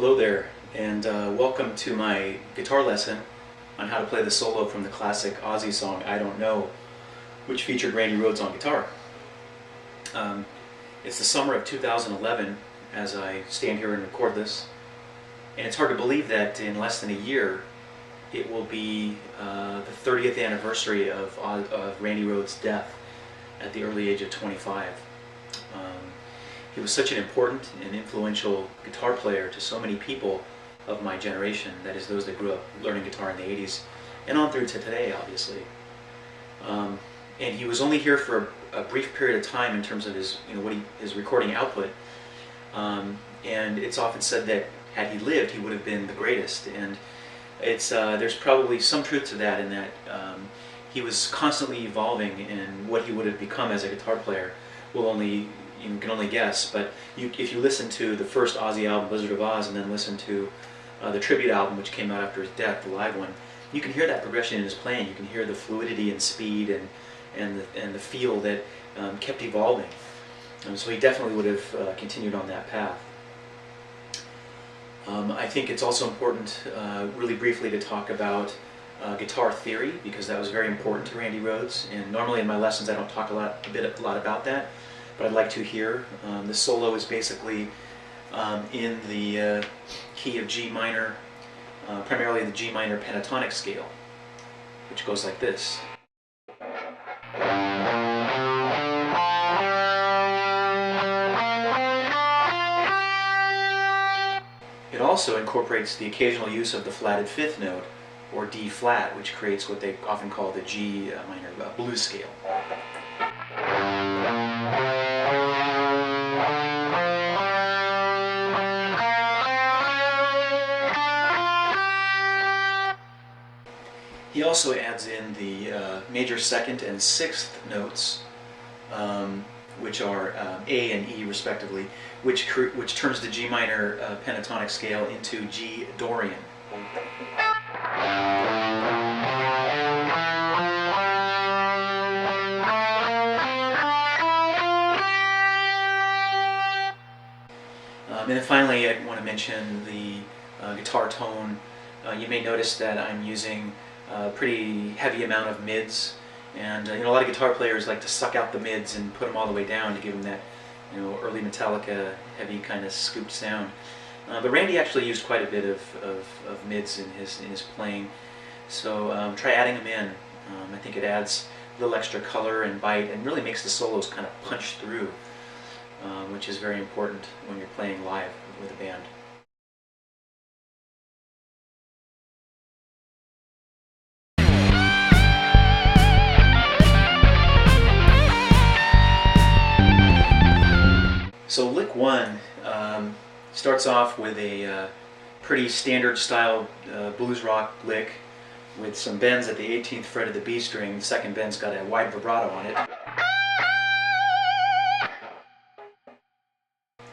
Hello there, and welcome to my guitar lesson on how to play the solo from the classic Ozzy song I Don't Know, which featured Randy Rhoads on guitar. It's the summer of 2011 as I stand here and record this, and it's hard to believe that in less than a year it will be the 30th anniversary of Randy Rhoads' death at the early age of 25. He was such an important and influential guitar player to so many people of my generation, that is those that grew up learning guitar in the 80s and on through to today, obviously. And he was only here for a brief period of time in terms of his, his recording output. And it's often said that had he lived, he would have been the greatest. And it's there's probably some truth to that, in that he was constantly evolving, and what he would have become as a guitar player you can only guess. But if you listen to the first Ozzy album, Blizzard of Oz, and then listen to the tribute album, which came out after his death, the live one, you can hear that progression in his playing. You can hear the fluidity and speed and the feel that kept evolving. So he definitely would have continued on that path. I think it's also important, really briefly, to talk about guitar theory, because that was very important to Randy Rhoads. And normally in my lessons I don't talk a lot about that, but I'd like to here. The solo is basically in the key of G minor, primarily the G minor pentatonic scale, which goes like this. It also incorporates the occasional use of the flatted fifth note, or D flat, which creates what they often call the G minor blues scale. He also adds in the major second and sixth notes, which are A and E respectively, which turns the G minor pentatonic scale into G Dorian. And then finally, I want to mention the guitar tone. You may notice that I'm using a pretty heavy amount of mids, and a lot of guitar players like to suck out the mids and put them all the way down to give them that early Metallica heavy kind of scooped sound. But Randy actually used quite a bit of mids in his playing, so try adding them in. I think it adds a little extra color and bite, and really makes the solos kind of punch through, which is very important when you're playing live with a band. So lick 1 starts off with a pretty standard style blues rock lick with some bends at the 18th fret of the B string. The second bend's got a wide vibrato on it.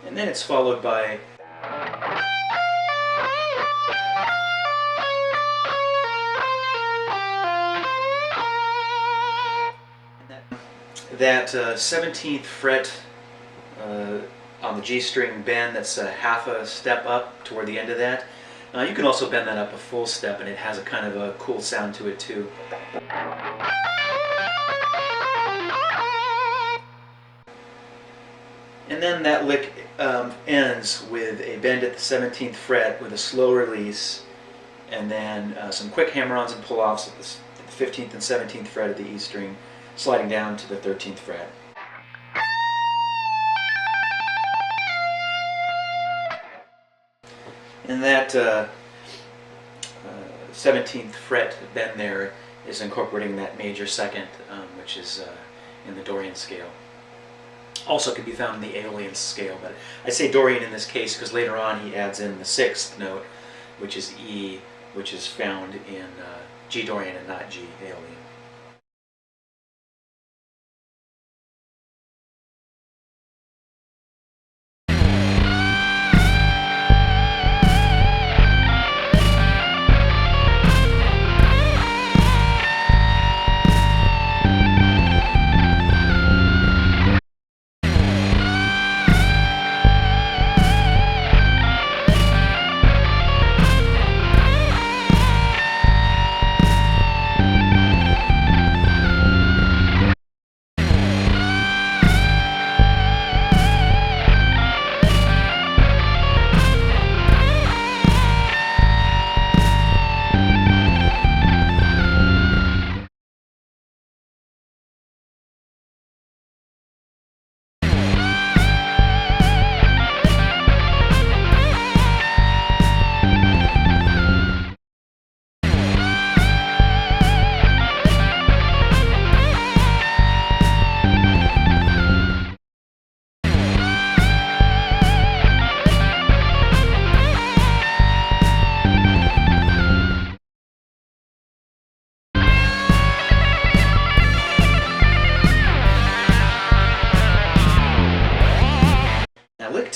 And then it's followed by that 17th fret on the G string bend that's a half a step up toward the end of that. You can also bend that up a full step, and it has a kind of a cool sound to it too. And then that lick ends with a bend at the 17th fret with a slow release, and then some quick hammer-ons and pull-offs at the 15th and 17th fret of the E string, sliding down to the 13th fret. And that 17th fret bend there is incorporating that major second, which is in the Dorian scale. Also can be found in the Aeolian scale, but I say Dorian in this case because later on he adds in the 6th note, which is E, which is found in G Dorian and not G Aeolian.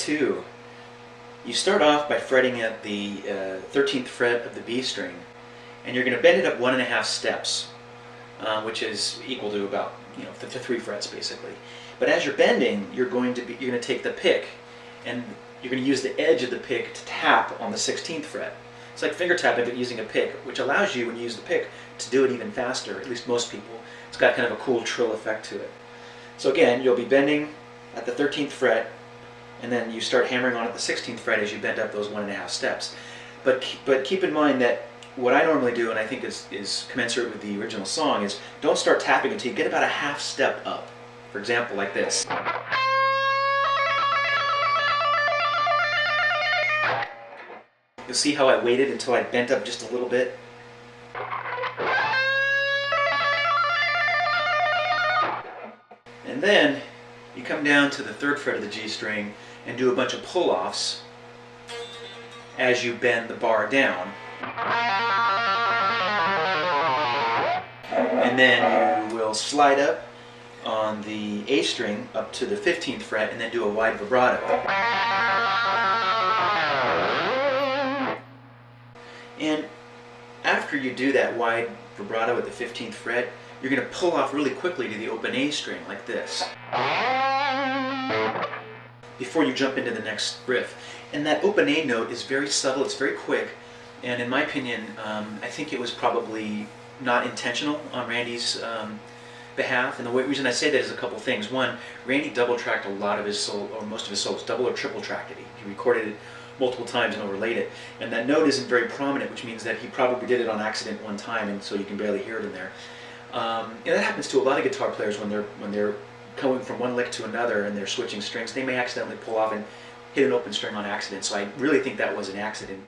2, you start off by fretting at the 13th fret of the B string, and you're going to bend it up 1.5 steps, which is equal to about to 3 frets basically. But as you're bending, you're going to take the pick, and you're going to use the edge of the pick to tap on the 16th fret. It's like finger tapping but using a pick, which allows you, when you use the pick, to do it even faster, at least most people. It's got kind of a cool trill effect to it. So again, you'll be bending at the 13th fret, and then you start hammering on at the 16th fret as you bend up those 1.5 steps. But keep in mind that what I normally do, and I think is commensurate with the original song, is don't start tapping until you get about a half step up. For example, like this. You'll see how I waited until I bent up just a little bit. And then you come down to the 3rd fret of the G string and do a bunch of pull-offs as you bend the bar down. And then you will slide up on the A string up to the 15th fret and then do a wide vibrato. And after you do that wide vibrato at the 15th fret, you're going to pull off really quickly to the open A string like this, before you jump into the next riff. And that open A note is very subtle, it's very quick, and in my opinion, I think it was probably not intentional on Randy's behalf. And the reason I say that is a couple things. One, Randy double-tracked a lot of his solo, or most of his solos, double or triple-tracked it. He recorded it multiple times and overlaid it. And that note isn't very prominent, which means that he probably did it on accident one time, and so you can barely hear it in there. And that happens to a lot of guitar players when they're going from one lick to another and they're switching strings. They may accidentally pull off and hit an open string on accident. So I really think that was an accident.